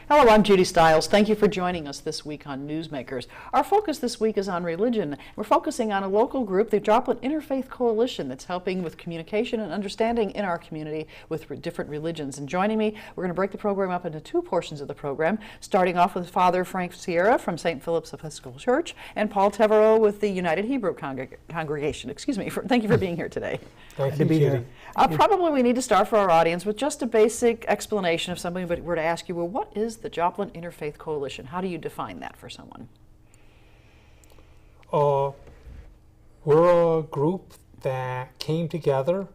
Hello, I'm Judy Stiles. Thank you for joining us this week on Newsmakers. Our focus this week is on religion. We're focusing on a local group, the Joplin Interfaith Coalition, that's helping with communication and understanding in our community with different religions. And joining me, we're going to break the program up into two portions of the program, starting off with Father Frank Seirra from St. Philip's Episcopal Church and Paul Teverow with the United Hebrew Congregation. Excuse me. Thank you for being here today. Thank you, Judy. Probably we need to start for our audience with just a basic explanation if somebody were to ask you, well, what is the Joplin Interfaith Coalition? How do you define that for someone? We're a group that came together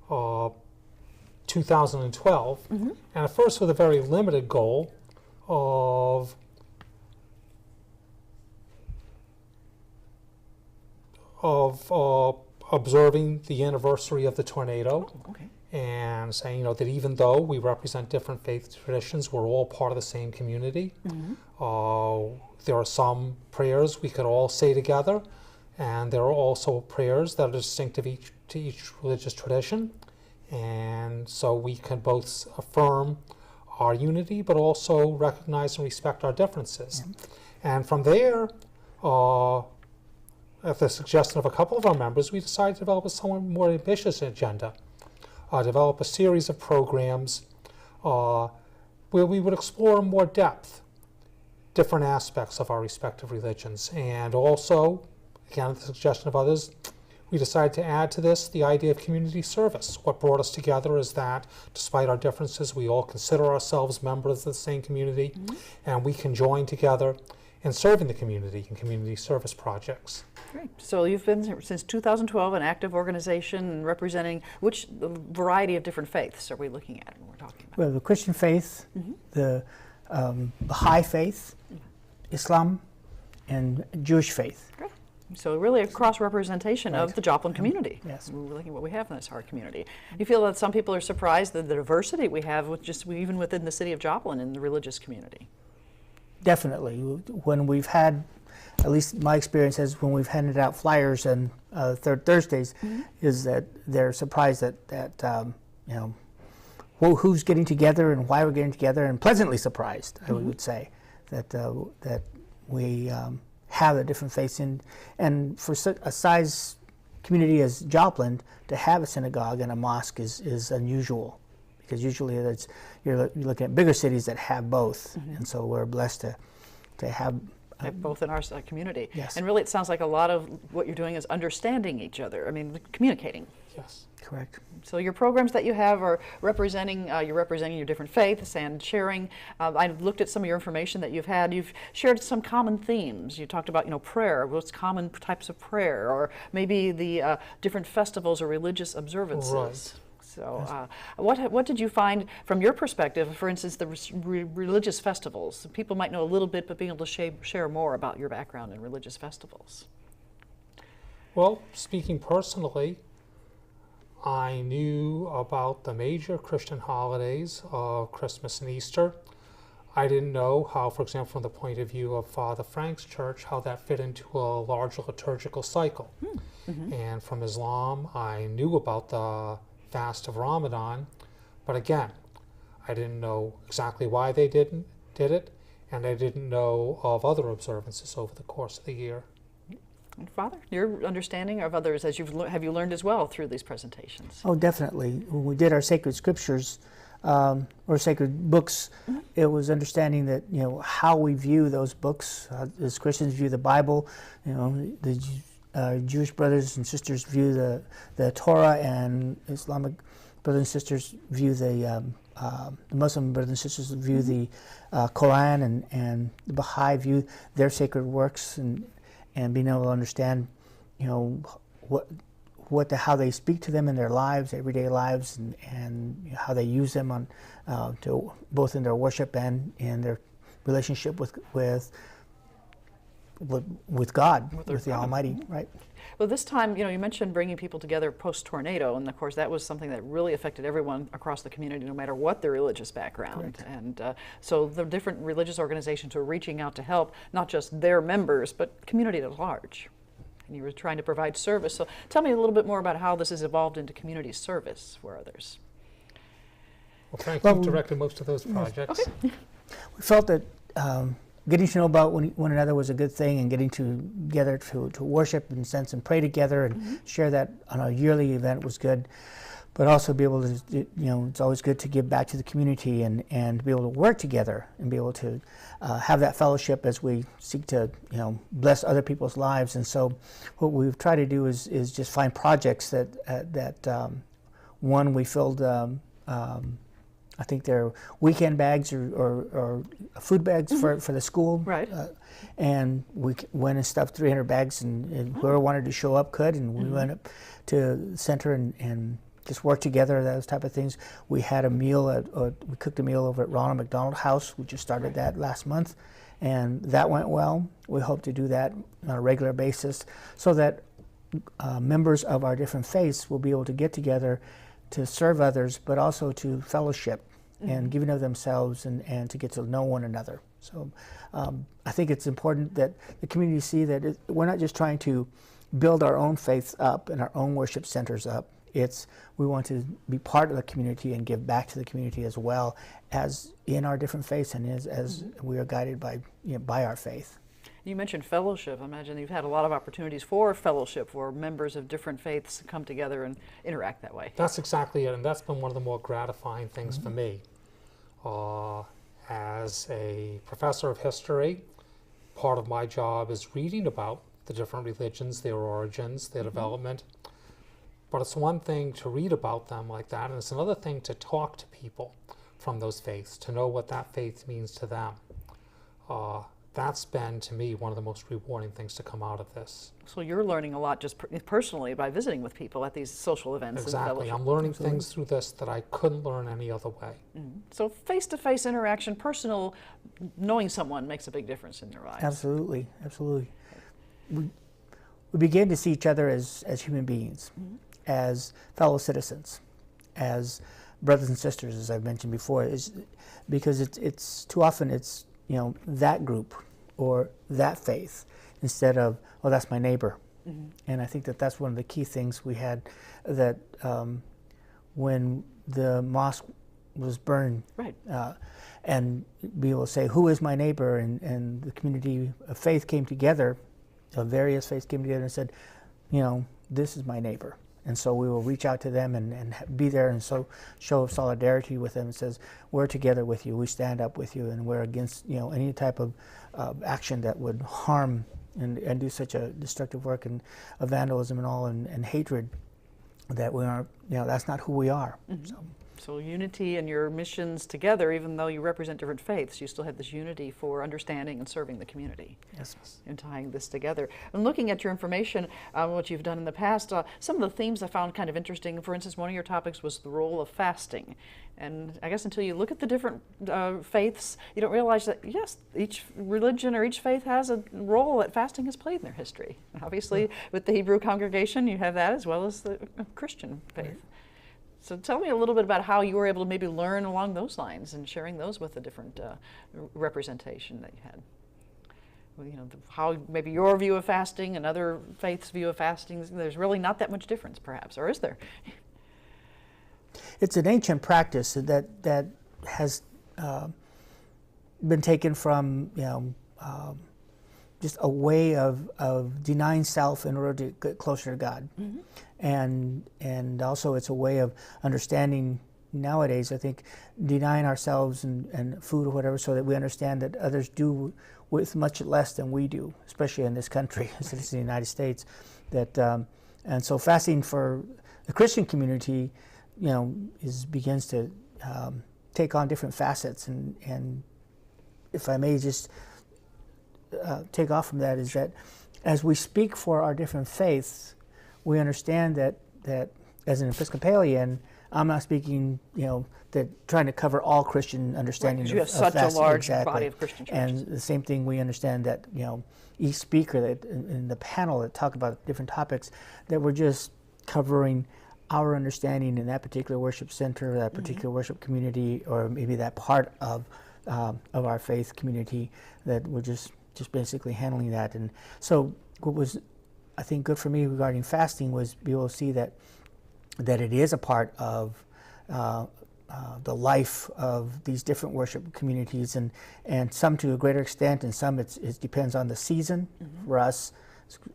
2012, and at first with a very limited goal of observing the anniversary of the tornado. Oh, okay. And saying, that even though we represent different faith traditions, we're all part of the same community. There are some prayers we could all say together, and there are also prayers that are distinct to each religious tradition. And so we can both affirm our unity, but also recognize and respect our differences. And from there, at the suggestion of a couple of our members, we decided to develop a somewhat more ambitious agenda. Develop a series of programs where we would explore in more depth different aspects of our respective religions. And also, again, at the suggestion of others, we decided to add to this the idea of community service. What brought us together is that, despite our differences, we all consider ourselves members of the same community, and we can join together in serving the community in community service projects. Great. So you've been since 2012 an active organization representing which variety of different faiths are we looking at when we're talking about? Well, the Christian faith, the Baha'i faith, Islam, and Jewish faith. Great. So really a cross-representation of the Joplin community. Yes. We're looking at what we have in this hard community. You feel that some people are surprised at the diversity we have even within the city of Joplin in the religious community? Definitely. When we've had, at least my experience is when we've handed out flyers on third Thursdays, is that they're surprised that who's getting together and why we're getting together, and pleasantly surprised, I would say, that we have a different faiths in, and for a size community as Joplin, to have a synagogue and a mosque is unusual. Because usually you're looking at bigger cities that have both, and so we're blessed to have both in our community. Yes. And really it sounds like a lot of what you're doing is understanding each other, communicating. Yes. Correct. So your programs that you have are representing, you're representing your different faiths and sharing. I've looked at some of your information that you've had. You've shared some common themes. You talked about, prayer, what's common types of prayer, or maybe the different festivals or religious observances. Right. So what did you find from your perspective, for instance, the religious festivals? People might know a little bit, but being able to share more about your background in religious festivals. Well, speaking personally, I knew about the major Christian holidays of Christmas and Easter. I didn't know how, for example, from the point of view of Father Frank's church, how that fit into a larger liturgical cycle. And from Islam, I knew about the fast of Ramadan, but again, I didn't know exactly why they did it, and I didn't know of other observances over the course of the year. And Father, your understanding of others, have you learned as well through these presentations? Oh, definitely. When we did our sacred scriptures or sacred books, it was understanding that how we view those books, as Christians view the Bible. The Jewish brothers and sisters view the Torah, and Islamic brothers and sisters view the Muslim brothers and sisters view the Quran, and the Baha'i view their sacred works, and being able to understand, how they speak to them in their lives, everyday lives, and how they use them on to both in their worship and in their relationship with God, with the Almighty, right? Well, this time, you mentioned bringing people together post-tornado, and of course that was something that really affected everyone across the community, no matter what their religious background. Correct. And so the different religious organizations were reaching out to help, not just their members, but community at large. And you were trying to provide service. So tell me a little bit more about how this has evolved into community service for others. Well, Frank, you've directed most of those projects. Okay. We felt that getting to know about one another was a good thing, and getting together to worship and sense and pray together and share that on a yearly event was good. But also be able to, it's always good to give back to the community and be able to work together and be able to have that fellowship as we seek to, bless other people's lives. And so what we've tried to do is just find projects that one, we filled, I think they're weekend bags or food bags for the school. Right. And we went and stuffed 300 bags, and whoever wanted to show up could. And we went up to the center and just work together, those type of things. We had a meal, we cooked a meal over at Ronald McDonald House. We just started that last month, and that went well. We hope to do that on a regular basis so that members of our different faiths will be able to get together to serve others, but also to fellowship and giving of themselves and to get to know one another. So I think it's important that the community see that we're not just trying to build our own faiths up and our own worship centers up. We want to be part of the community and give back to the community as well as in our different faiths and as we are guided by our faith. You mentioned fellowship. I imagine you've had a lot of opportunities for fellowship where members of different faiths come together and interact that way. That's exactly it, and that's been one of the more gratifying things for me. As a professor of history, part of my job is reading about the different religions, their origins, their development. But it's one thing to read about them like that, and it's another thing to talk to people from those faiths, to know what that faith means to them. That's been, to me, one of the most rewarding things to come out of this. So you're learning a lot just personally by visiting with people at these social events. Exactly. I'm learning things through this that I couldn't learn any other way. So face-to-face interaction, personal, knowing someone makes a big difference in their lives. Absolutely, absolutely. We begin to see each other as human beings, as fellow citizens, as brothers and sisters, as I've mentioned before, because it's too often it's that group or that faith instead of, oh, that's my neighbor. And I think that's one of the key things we had, that when the mosque was burned, right. And be able to say, who is my neighbor? And the community of faith came together, various faiths came together and said, this is my neighbor. And so we will reach out to them and be there and so show solidarity with them. It says, we're together with you, we stand up with you, and we're against any type of action that would harm and do such a destructive work and vandalism and all and hatred, that we aren't, that's not who we are. So unity in your missions together, even though you represent different faiths, you still have this unity for understanding and serving the community. Yes. And tying this together. And looking at your information, what you've done in the past, some of the themes I found kind of interesting. For instance, one of your topics was the role of fasting. And I guess until you look at the different faiths, you don't realize that, yes, each religion or each faith has a role that fasting has played in their history. And obviously, with the Hebrew congregation, you have that as well as the Christian faith. Right. So tell me a little bit about how you were able to maybe learn along those lines and sharing those with the different representation that you had. How maybe your view of fasting and other faiths' view of fasting, there's really not that much difference perhaps, or is there? It's an ancient practice that has been taken from, just a way of denying self in order to get closer to God. And also it's a way of understanding nowadays, I think, denying ourselves and food or whatever, so that we understand that others do with much less than we do, especially in this country, as it is in the United States. And so fasting for the Christian community, begins to take on different facets. And if I may just take off from that, is that as we speak for our different faiths, we understand that as an Episcopalian, I'm not speaking, that trying to cover all Christian understanding. Right, you have such fasting. a large Exactly. body of Christian churches. And the same thing, we understand that, each speaker that in the panel that talked about different topics, that we're just covering our understanding in that particular worship center, that particular worship community, or maybe that part of our faith community, that we're just basically handling that. And so what was, I think, good for me regarding fasting was be able to see that it is a part of the life of these different worship communities, and some to a greater extent, and some it depends on the season. For us,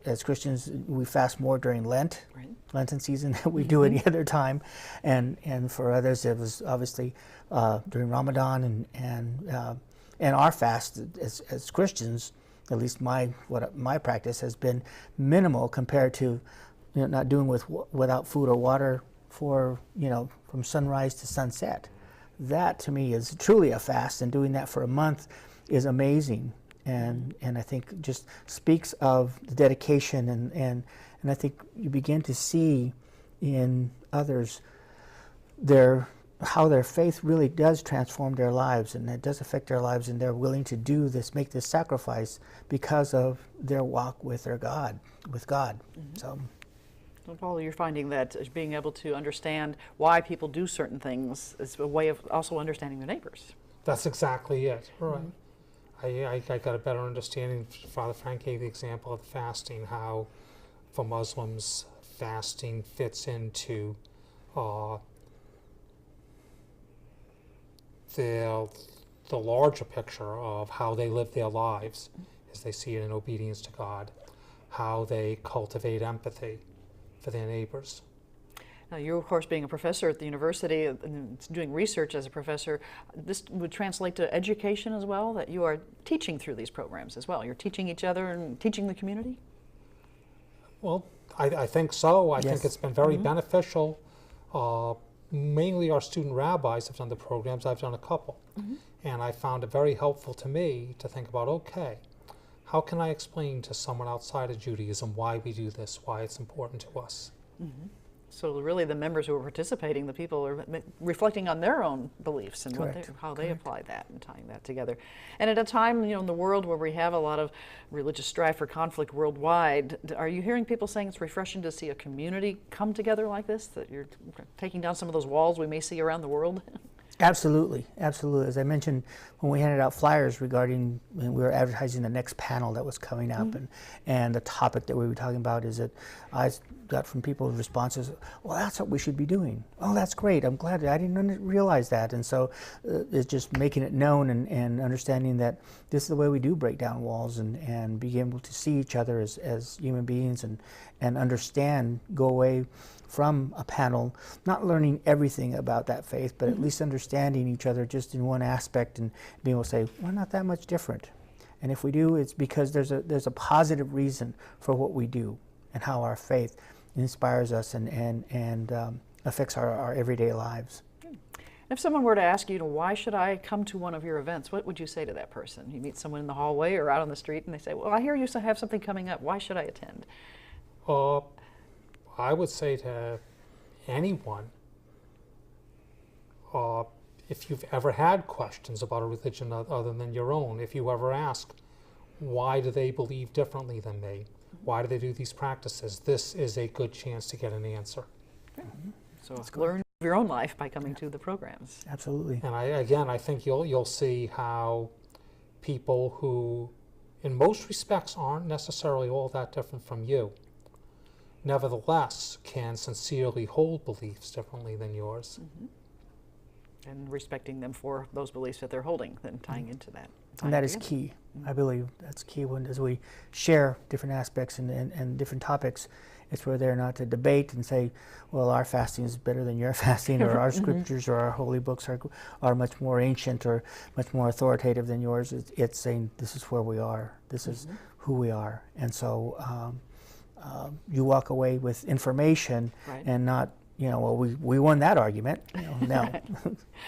as Christians, we fast more during Lent, Lenten season, than we do any other time, and for others, it was obviously during Ramadan, and our fast as Christians, at least my practice has been minimal compared to not doing without food or water for from sunrise to sunset. That to me is truly a fast, and doing that for a month is amazing, and I think just speaks of the dedication, and I think you begin to see in others how their faith really does transform their lives, and it does affect their lives, and they're willing to do this, make this sacrifice because of their walk with God. So. Well, Paul, you're finding that being able to understand why people do certain things is a way of also understanding their neighbors. That's exactly it. Right. I got a better understanding. Father Frank gave the example of fasting, how for Muslims fasting fits into the larger picture of how they live their lives as they see it in obedience to God, how they cultivate empathy for their neighbors. Now, you, of course, being a professor at the university and doing research as a professor, this would translate to education as well, that you are teaching through these programs as well. You're teaching each other and teaching the community? Well, I think so. I think it's been very beneficial. Mainly our student rabbis have done the programs. I've done a couple. And I found it very helpful to me to think about, okay, how can I explain to someone outside of Judaism why we do this, why it's important to us? So really the members who are participating, the people are reflecting on their own beliefs and how they apply that and tying that together. And at a time, in the world where we have a lot of religious strife or conflict worldwide, are you hearing people saying it's refreshing to see a community come together like this, that you're taking down some of those walls we may see around the world? Absolutely, absolutely. As I mentioned, when we handed out flyers regarding, we were advertising the next panel that was coming up, and the topic that we were talking about is that I got from people responses, well, that's what we should be doing. Oh, that's great. I'm glad. I didn't realize that. And so it's just making it known and understanding that this is the way we do break down walls and be able to see each other as human beings and understand, go away from a panel, not learning everything about that faith, but at least understanding each other just in one aspect and being able to say, we're not that much different. And if we do, it's because there's a positive reason for what we do and how our faith inspires us and affects our everyday lives. If someone were to ask you, why should I come to one of your events, what would you say to that person? You meet someone in the hallway or out on the street and they say, well, I hear you have something coming up. Why should I attend? I would say to anyone, if you've ever had questions about a religion other than your own, if you ever ask, why do they believe differently than me? Why do they do these practices? This is a good chance to get an answer. So learn your own life by coming to the programs. Absolutely. And I think you'll see how people who, in most respects, aren't necessarily all that different from you, nevertheless can sincerely hold beliefs differently than yours. And respecting them for those beliefs that they're holding, then tying into that. And that is key. I believe that's key as we share different aspects and different topics. It's where they're not to debate and say, well, our fasting is better than your fasting, or our scriptures or our holy books are much more ancient or much more authoritative than yours. It's saying this is where we are. This is who we are. And so you walk away with information and not, well, we won that argument. No.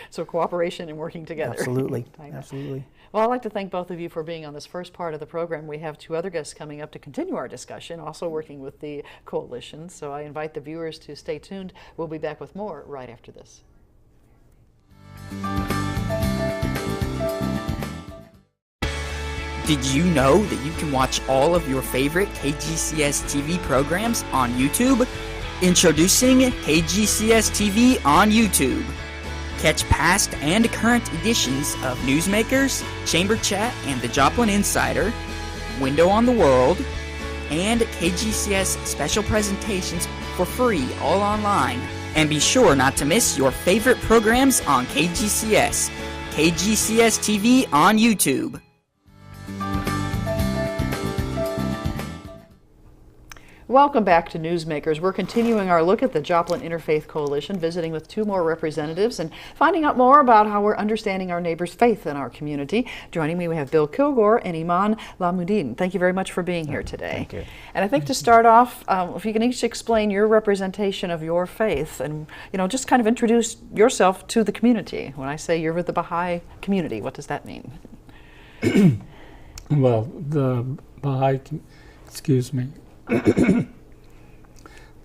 So cooperation and working together. Absolutely, absolutely. Well, I'd like to thank both of you for being on this first part of the program. We have two other guests coming up to continue our discussion, also working with the coalition. So I invite the viewers to stay tuned. We'll be back with more right after this. Did you know that you can watch all of your favorite KGCS-TV programs on YouTube? Introducing KGCS-TV on YouTube. Catch past and current editions of Newsmakers, Chamber Chat and the Joplin Insider, Window on the World, and KGCS special presentations for free all online And be sure not to miss your favorite programs on KGCS. KGCS-TV on YouTube. Welcome back to Newsmakers. We're continuing our look at the Joplin Interfaith Coalition, visiting with two more representatives and finding out more about how we're understanding our neighbors' faith in our community. Joining me, we have Bill Kilgore and Iman Lahmuddin. Thank you very much for being here today. Thank you. And I think to start off, if you can each explain your representation of your faith and, just kind of introduce yourself to the community. When I say you're with the Baha'i community, what does that mean? Well, the Baha'i, the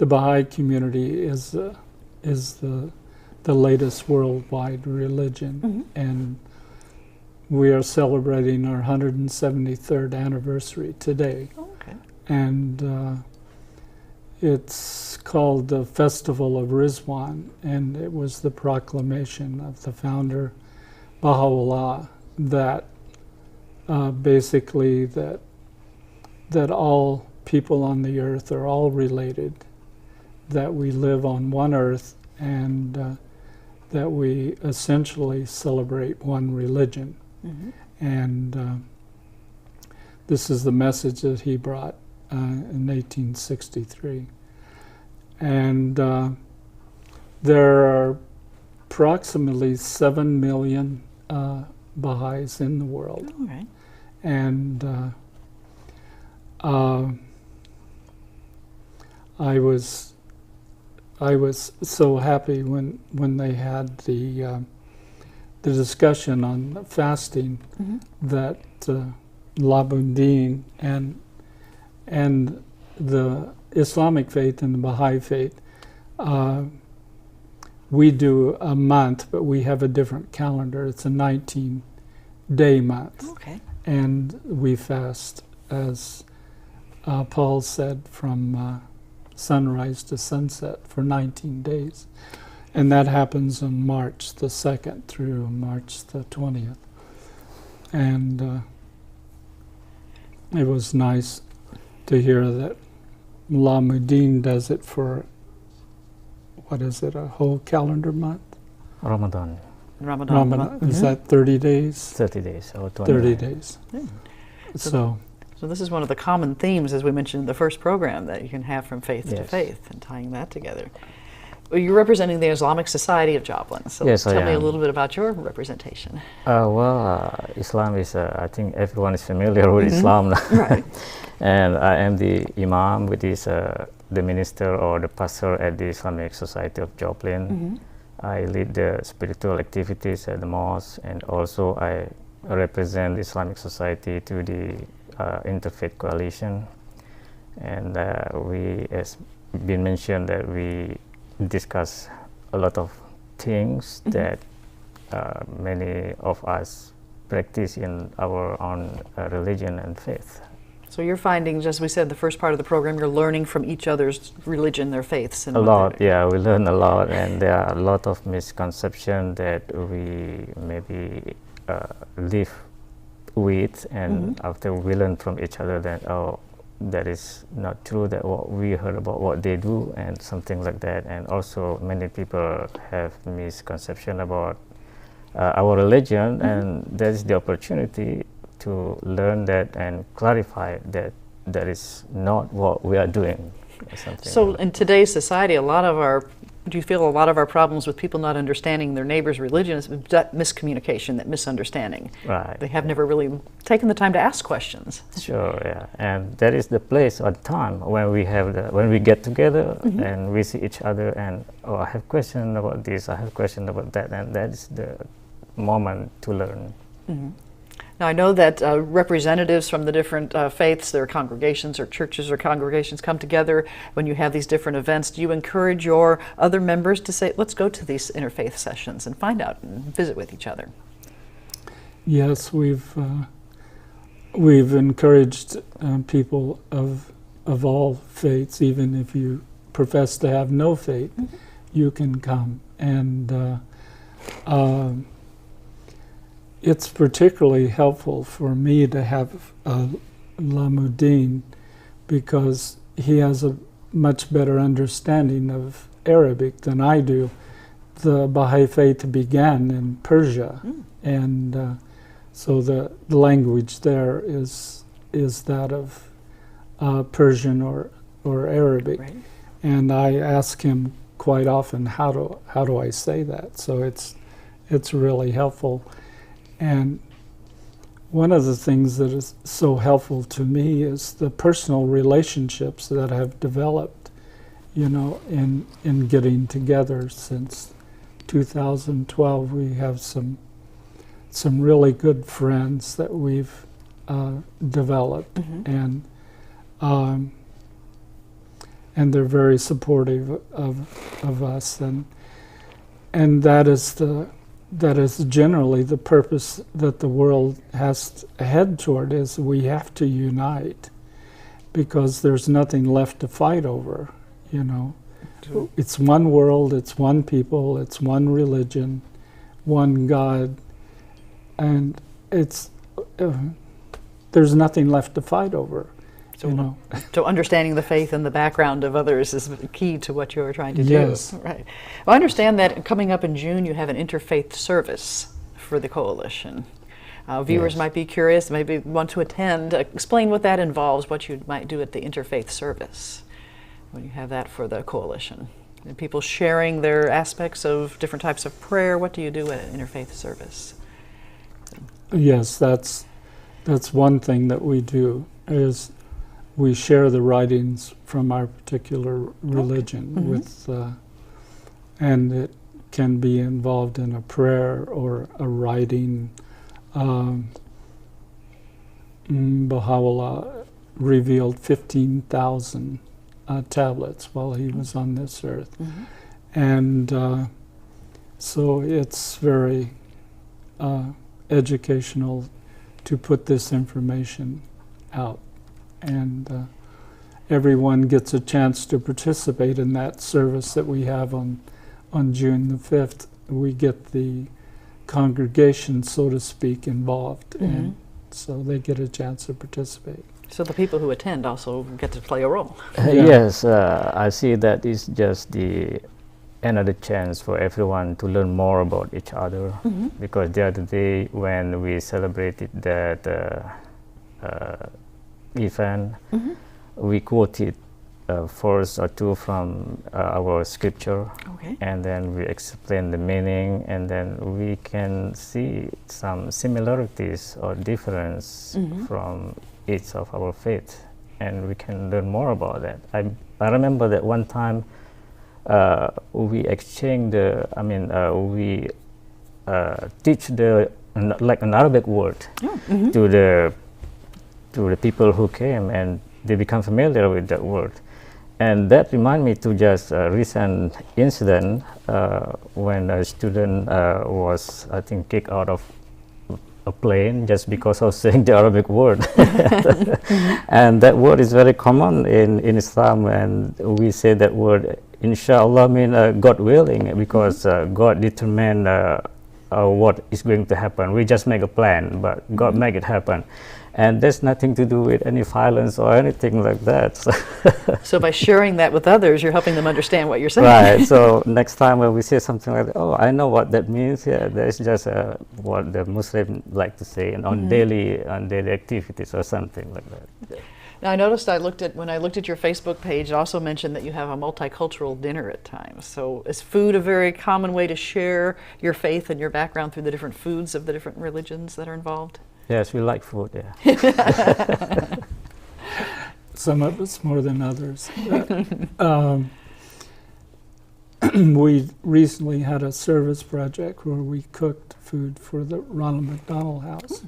Baha'i community is the latest worldwide religion, and we are celebrating our 173rd anniversary today. Oh, okay. And it's called the Festival of Rizwan, and it was the proclamation of the founder, Baha'u'llah, that basically that all people on the earth are all related, that we live on one earth, and that we essentially celebrate one religion. And this is the message that he brought in 1863. And there are approximately 7 million Baha'is in the world. All right. And I was so happy when they had the discussion on fasting, that Lahmuddin and the Islamic faith and the Baha'i faith, we do a month, but we have a different calendar. It's a 19-day month. Okay. And we fast, as Paul said, from sunrise to sunset for 19 days. And that happens on March the 2nd through March the 20th. And it was nice to hear that Lahmuddin does it for, what is it, a whole calendar month? Ramadan. Ramadan month. Is that 30 days? 30 days or 20 30 days. Yeah. So this is one of the common themes, as we mentioned in the first program, that you can have from faith to Yes. faith, and tying that together. Well, you're representing the Islamic Society of Joplin, so Yes, I tell me a am. little bit about your representation. Islam is, I think everyone is familiar with Islam now. Right. And I am the Imam, which is the minister or the pastor at the Islamic Society of Joplin. I lead the spiritual activities at the mosque, and also I represent the Islamic Society to the Interfaith Coalition. And we, as been mentioned, that we discuss a lot of things that many of us practice in our own religion and faith. So you're finding, as we said in the first part of the program, you're learning from each other's religion, their faiths. And A what lot, they- yeah, we learn a lot, and there are a lot of misconceptions that we maybe live with, and after we learn from each other that, oh, that is not true, that what we heard about what they do, and something like that. And also many people have misconception about our religion, and there is the opportunity to learn that and clarify that that is not what we are doing. Or something So like in today's society, do you feel a lot of our problems with people not understanding their neighbor's religion is that miscommunication, that misunderstanding? Right. They have never really taken the time to ask questions. Sure, yeah, and that is the place or time when we get together and we see each other, and I have question about this, I have question about that, and that is the moment to learn. Now, I know that representatives from the different faiths, their congregations or churches or congregations come together when you have these different events. Do you encourage your other members to say, let's go to these interfaith sessions and find out and visit with each other? yes, we've encouraged people of all faiths, even if you profess to have no faith, you can come. And it's particularly helpful for me to have Lahmuddin, because he has a much better understanding of Arabic than I do. The Baha'i faith began in Persia, and so the language there is that of Persian or Arabic. Right. And I ask him quite often, how do I say that? So it's really helpful. And one of the things that is so helpful to me is the personal relationships that have developed, in getting together since 2012. We have some really good friends that we've developed, and they're very supportive of us, and that is generally the purpose that the world has to head toward, is we have to unite, because there's nothing left to fight over, It's one world, it's one people, it's one religion, one God, and there's nothing left to fight over. So understanding the faith and the background of others is key to what you're trying to do. Yes. Right. Well, I understand that coming up in June you have an interfaith service for the coalition. Viewers Yes. might be curious, maybe want to attend. Explain what that involves, what you might do at the interfaith service when you have that for the coalition. And people sharing their aspects of different types of prayer. What do you do at an interfaith service? Yes, that's one thing that we do, is we share the writings from our particular religion with, and it can be involved in a prayer or a writing. Baha'u'llah revealed 15,000 tablets while he was on this earth. And so it's very educational to put this information out. And everyone gets a chance to participate in that service that we have on June the 5th. We get the congregation, so to speak, involved, and so they get a chance to participate. So the people who attend also get to play a role. Yes, I see that is just another chance for everyone to learn more about each other, because the other day when we celebrated that event, we quoted a verse or two from our scripture, and then we explain the meaning, and then we can see some similarities or difference from each of our faith, and we can learn more about that. I remember that one time we exchanged we teach like an Arabic word to the people who came, and they become familiar with that word. And that reminded me to just a recent incident when a student was, I think, kicked out of a plane just because of saying the Arabic word. And that word is very common in Islam, and we say that word, inshallah, mean God willing, because God determined what is going to happen. We just make a plan, but God make it happen. And there's nothing to do with any violence or anything like that. So by sharing that with others, you're helping them understand what you're saying. Right. So next time when we say something like that, oh, I know what that means. Yeah, there's just what the Muslims like to say on daily activities or something like that. Now I noticed when I looked at your Facebook page, it also mentioned that you have a multicultural dinner at times. So is food a very common way to share your faith and your background through the different foods of the different religions that are involved? Yes, we like food, yeah. Some of us more than others. We recently had a service project where we cooked food for the Ronald McDonald House.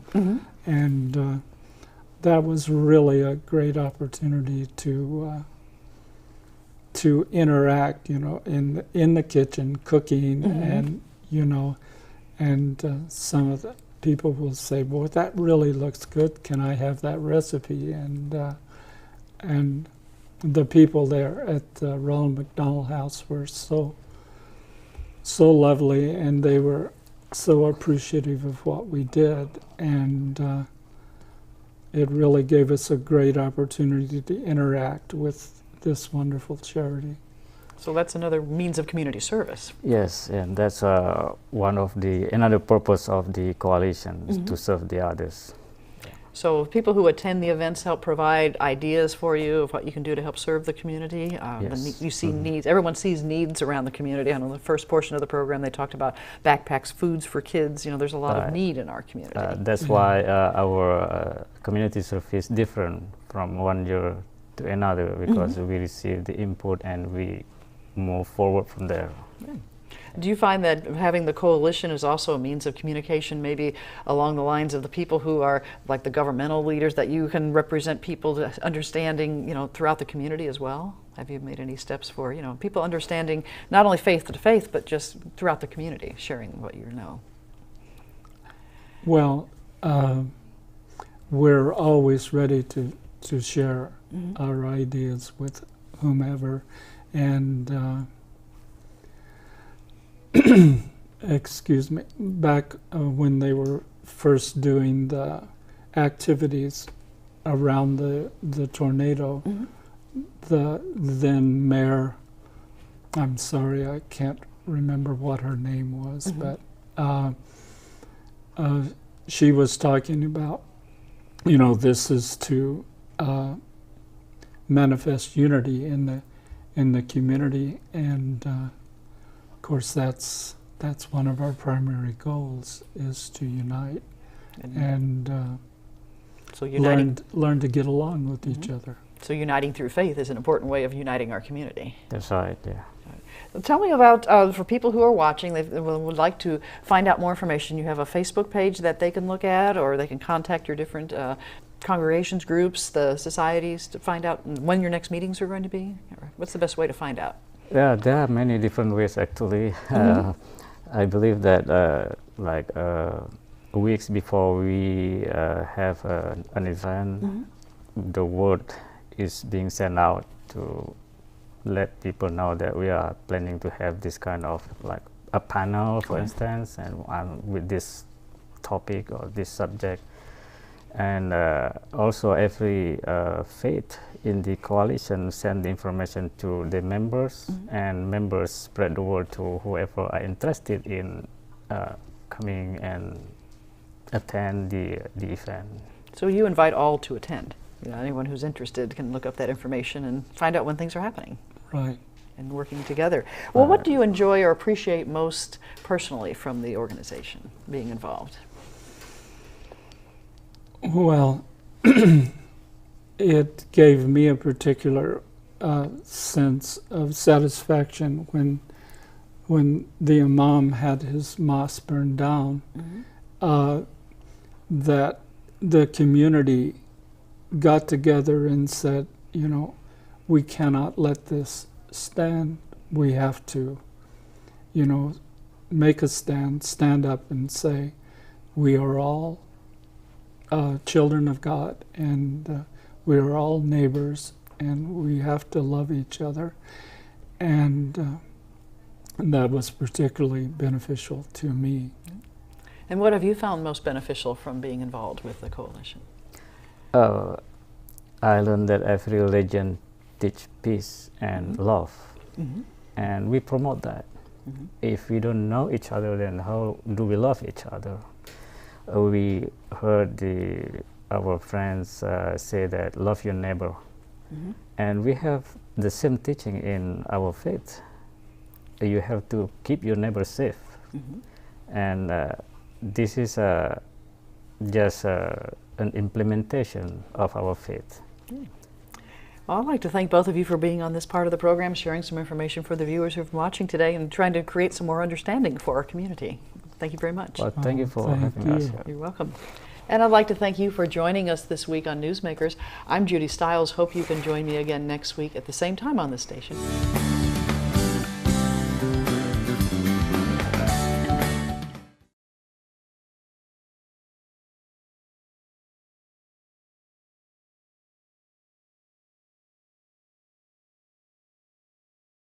And that was really a great opportunity to interact, in the kitchen, cooking, and some of the people will say, "Boy, that really looks good. Can I have that recipe?" And the people there at the Ronald McDonald House were so lovely, and they were so appreciative of what we did, and it really gave us a great opportunity to interact with this wonderful charity. So that's another means of community service. Yes, and that's another purpose of the coalition is to serve the others. So people who attend the events help provide ideas for you of what you can do to help serve the community. Yes. You see needs. Everyone sees needs around the community. I know the first portion of the program they talked about backpacks, foods for kids. You know, there's a lot of need in our community. That's why our community service is different from one year to another, because we receive the input and we move forward from there. Do you find that having the coalition is also a means of communication, maybe along the lines of the people who are like the governmental leaders, that you can represent people to understanding, you know, throughout the community as well? Have you made any steps for, you know, people understanding not only faith to faith, but just throughout the community, sharing what you know? Well, we're always ready to share our ideas with whomever, and excuse me, back when they were first doing the activities around the tornado, the then mayor, I'm sorry, I can't remember what her name was, but she was talking about, you know, this is to manifest unity in the community, and of course that's one of our primary goals, is to unite and so uniting, learn to get along with each other. So uniting through faith is an important way of uniting our community. That's right, yeah. Tell me about, for people who are watching, they would like to find out more information. You have a Facebook page that they can look at, or they can contact your different congregations, groups, the societies, to find out when your next meetings are going to be? Or what's the best way to find out? Yeah, there are many different ways actually. I believe that weeks before we have an event, the word is being sent out to let people know that we are planning to have this kind of like a panel, for instance, and with this topic or this subject. And also every faith in the coalition send the information to the members, and members spread the word to whoever are interested in coming and attend the event. So you invite all to attend. You know, anyone who's interested can look up that information and find out when things are happening. Right. And working together. Well, what do you enjoy or appreciate most personally from the organization, being involved? Well, it gave me a particular sense of satisfaction when the Imam had his mosque burned down, that the community got together and said, you know, we cannot let this stand. We have to, you know, make a stand up and say, we are all children of God, and we are all neighbors, and we have to love each other. And that was particularly beneficial to me. And what have you found most beneficial from being involved with the coalition? I learned that every religion teach peace and love, and we promote that. If we don't know each other, then how do we love each other? We heard our friends say that love your neighbor, and we have the same teaching in our faith. You have to keep your neighbor safe, and this is just an implementation of our faith. Well, I'd like to thank both of you for being on this part of the program, sharing some information for the viewers who are watching today, and trying to create some more understanding for our community. Thank you very much. Well, thank you for having us. You're welcome. And I'd like to thank you for joining us this week on Newsmakers. I'm Judy Stiles. Hope you can join me again next week at the same time on this station.